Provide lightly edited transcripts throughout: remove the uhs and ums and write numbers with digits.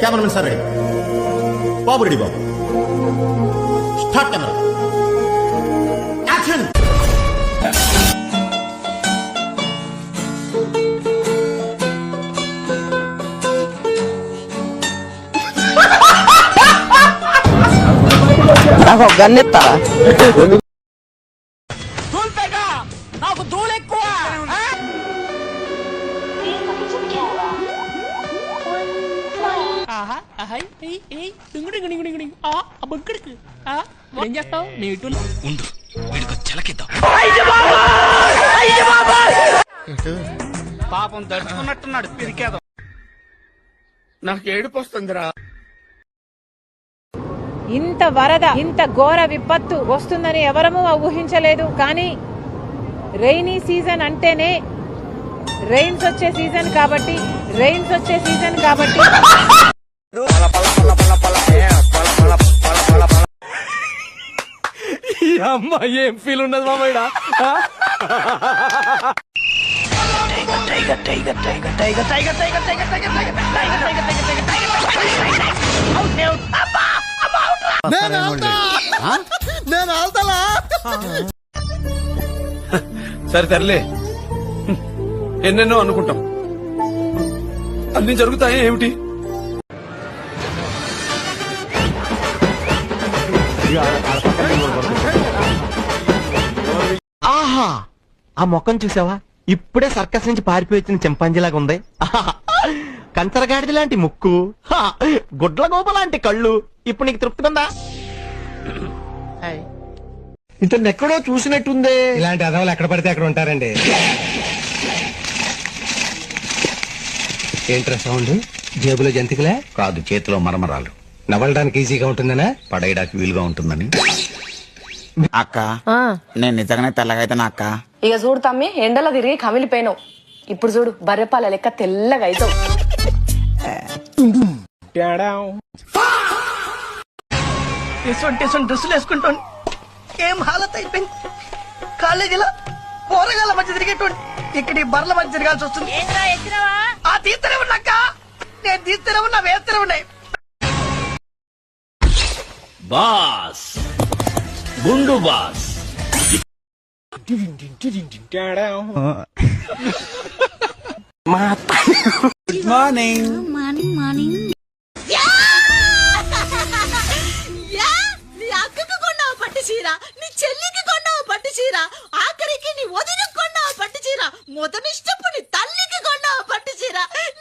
Cameramen sir ready, బాబు ready, బాబు start camera action. నాకు గన్నెత్తా నాకు ధూళి ఎక్కువ. ఏం చేస్తావు నీటు పాపం దడుచుకున్నట్టున్నాడు పిరికేదో. నాకు ఏడుపు వస్తుందిరా. ఇంత వరద, ఇంత ఘోర విపత్తు వస్తుందని ఎవరము ఊహించలేదు. కానీ రైనీ సీజన్ అంటేనే రైన్స్ వచ్చే సీజన్ కాబట్టి అమ్మా ఏం ఫీల్ ఉన్నది మామయ్య. సరే తరలే, ఎన్నెన్నో అనుకుంటాం, అన్ని జరుగుతాయి ఏమిటి? ఆహా, ఆ మొక్కను చూసావా? ఇప్పుడే సర్కస్ నుంచి పారిపోయి వచ్చిన చింపాంజీలాగా ఉంది. కంచరగాడిది లాంటి ముక్కు, గుడ్ల గోప లాంటి కళ్ళు. ఇప్పుడు నీకు తృప్తిగా ఉందా? ఇతను ఎక్కడో చూసినట్టుందే. ఇలాంటి అదవాళ్ళు ఎక్కడ పడితే అక్కడ ఉంటారండి. ఏంట్రా సౌండ్? జేబులో జంతికలే కాదు, చేతిలో మరమరాలు. నవలడానికి ఈజీగా ఉంటుందనా? పడేయడానికి వీలుగా ఉంటుందని. అక్క నేను నిజంగానే తెల్లగైతే అక్క. ఇక చూడు తమ్మి, ఎండలో తిరిగి కమిలిపోయినావు. ఇప్పుడు చూడు బర్రెపాల లెక్క తెల్లగా అవుతావు. డ్రెస్సులు వేసుకుంటాను. ఏం హాలత్ అయిపోయింది. కాలేజీలో పోరగాళ్ళ మధ్య తిరిగేటోండి, ఇక్కడ ఈ బర్ల మధ్య తిరగాల్సి వస్తుంది. ఆ తీస్తూనే ఉన్నాక నేను తీస్తూనే ఉన్నా, వేస్తూనే ఉన్నాయి. బాస్ గుండు బాస్. Good morning. నీ అక్కకు కొన్నావు పట్టు చీర, నీ చెల్లికి కొన్నావు పట్టు చీర, ఆఖరికి నీ వదినకు కొన్నావు పట్టు చీర, మొదనిష్టపు నీ తల్లికి కొన్నావు పట్టు చీర.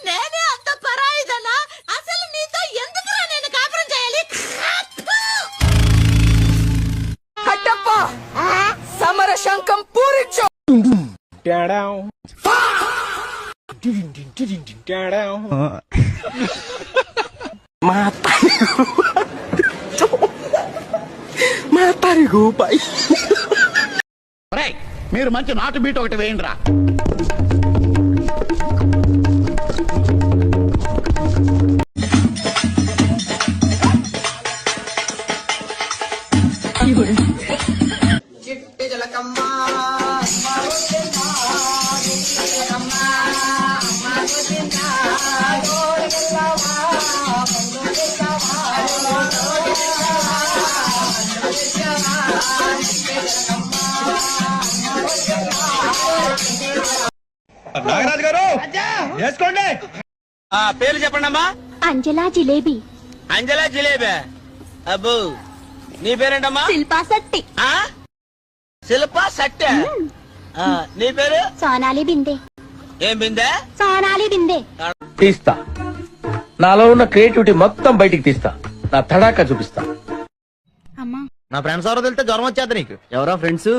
నేనే అంత పరాయిదనా? అసలు నీతో ఎందుకురా నేను కాపురం చేయాలి? కట్టప్ప సమర శంఖం పూరించు. మీరు మంచి నాటు బీట్ ఒకటి వేయండి రా. నాగరాజు గారు వేసుకోండి. పేరు చెప్పండి అమ్మా. అంజలా జిలేబీ. అంజలా జిలేబీ. అబ్బో, నీ పేరేంటమ్మా? శిల్పా శెట్టి. శిల్పా శెట్టి. నీ పేరు? సోనాలి బిందే. ఏం బిందే? సోనాలి బిందే. తీస్తా, నాలో ఉన్న క్రియేటివిటీ మొత్తం బయటికి తీస్తా, నా తడాకా చూపిస్తా. అమ్మా, నా ఫ్రెండ్స్ ఎవరో తెలితే జ్వరం వచ్చేద్దా నీకు? ఎవరో ఫ్రెండ్స్?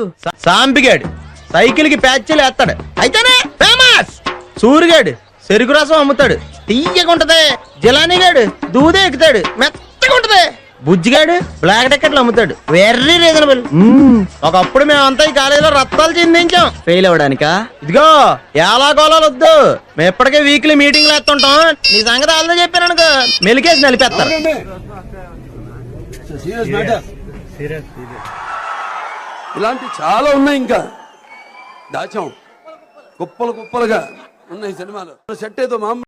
సాంబిగాడు సైకిల్ కి ప్యాచ్లు వేస్తాడు, అయితేనే ఫేమస్. సూరిగాడు చెరుకు రసం అమ్ముతాడు, తీయగుంటది. జిలానీగాడు దూదే ఎక్కుతాడు, మెత్తగా ఉంటది. బుజ్జిగాడు బ్లాక్ టికెట్లు అమ్ముతాడు, వెర్రీ రీజనబుల్. ఒకప్పుడు మేమంతా ఈ కాలేజీలో రత్తాలు చిందించాం ఫెయిల్ అవ్వడానికా? ఇదిగో ఎలా గోళాలు వద్దు, మేము ఎప్పటికే వీక్లీ మీటింగ్లు వేస్తుంటాం. నీ సంగతి వాళ్ళతో చెప్పాను అనుకో, మెలికేసి నలిపేస్తారు. ఇలాంటి చాలా ఉన్నాయి, ఇంకా దాచాం కుప్పలు కుప్పలుగా ఉన్నాయి సినిమాలు. సెట్ ఏదో మామూలు